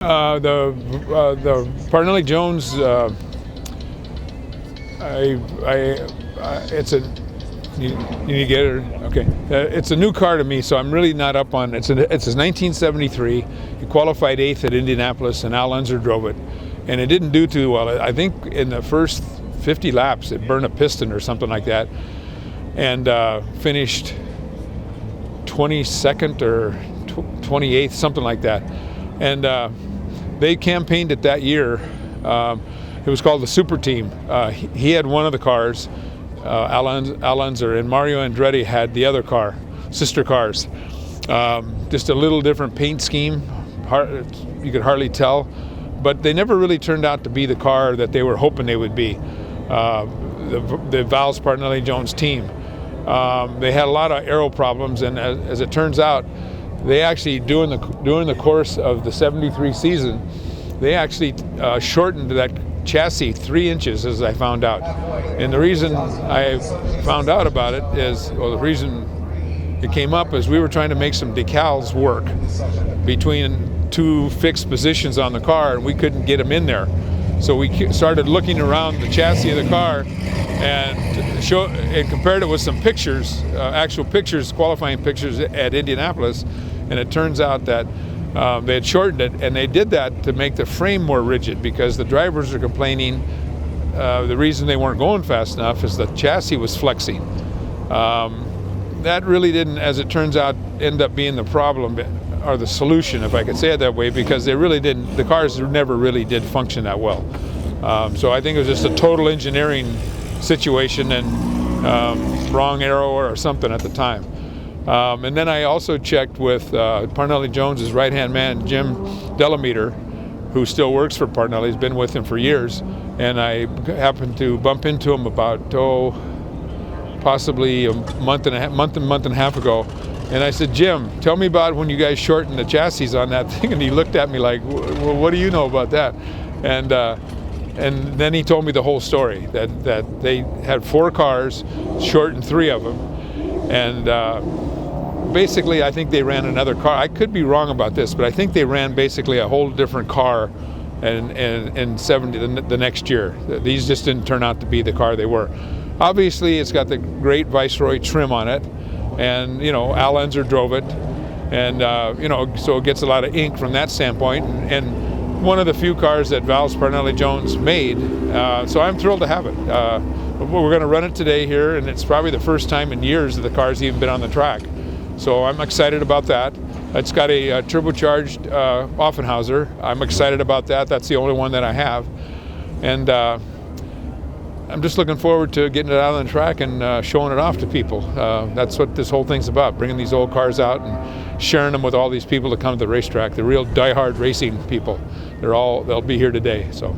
The Parnelli Jones. It's a. You need to get it. Okay. It's a new car to me, so I'm really not up on. It's a 1973. He qualified 8th at Indianapolis, and Al Unser drove it, and it didn't do too well. I think in the first 50 laps, it burned a piston or something like that, and finished 22nd or 28th, something like that, and. They campaigned it that year. It was called the Super Team. He had one of the cars, Al Unser, and Mario Andretti had the other car, sister cars. Just a little different paint scheme. You could hardly tell. But they never really turned out to be the car that they were hoping they would be, the Val's Parnelli Jones team. They had a lot of aero problems, and as it turns out, they actually, during the course of the 73 season, they actually shortened that chassis 3 inches, as I found out. And the reason I found out about it is, well, the reason it came up is we were trying to make some decals work between 2 fixed positions on the car, and we couldn't get them in there. So we started looking around the chassis of the car and compared it with some pictures, actual pictures, qualifying pictures at Indianapolis, and it turns out that they had shortened it, and they did that to make the frame more rigid because the drivers are complaining the reason they weren't going fast enough is the chassis was flexing. That really didn't, as it turns out, end up being the problem or the solution, if I could say it that way, because they really didn't, the cars never really did function that well. So I think it was just a total engineering situation and wrong aero or something at the time. And then I also checked with Parnelli Jones's right-hand man, Jim Delameter, who still works for Parnelli. He's been with him for years, and I happened to bump into him about possibly a month and a half ago. And I said, Jim, tell me about when you guys shortened the chassis on that thing. And he looked at me like, well, what do you know about that? And then he told me the whole story, that they had 4 cars, shortened 3 of them. And basically, I think they ran another car. I could be wrong about this, but I think they ran basically a whole different car in 70 the next year. These just didn't turn out to be the car they were. Obviously, it's got the great Viceroy trim on it. And, you know, Al Unser drove it, and, you know, so it gets a lot of ink from that standpoint, and one of the few cars that Val's Parnelli Jones made, so I'm thrilled to have it. We're going to run it today here, and it's probably the first time in years that the car's even been on the track. So I'm excited about that. It's got a turbocharged Offenhauser. I'm excited about that. That's the only one that I have. And I'm just looking forward to getting it out on the track and showing it off to people. That's what this whole thing's about, bringing these old cars out and sharing them with all these people that come to the racetrack, the real diehard racing people. They'll be here today. So.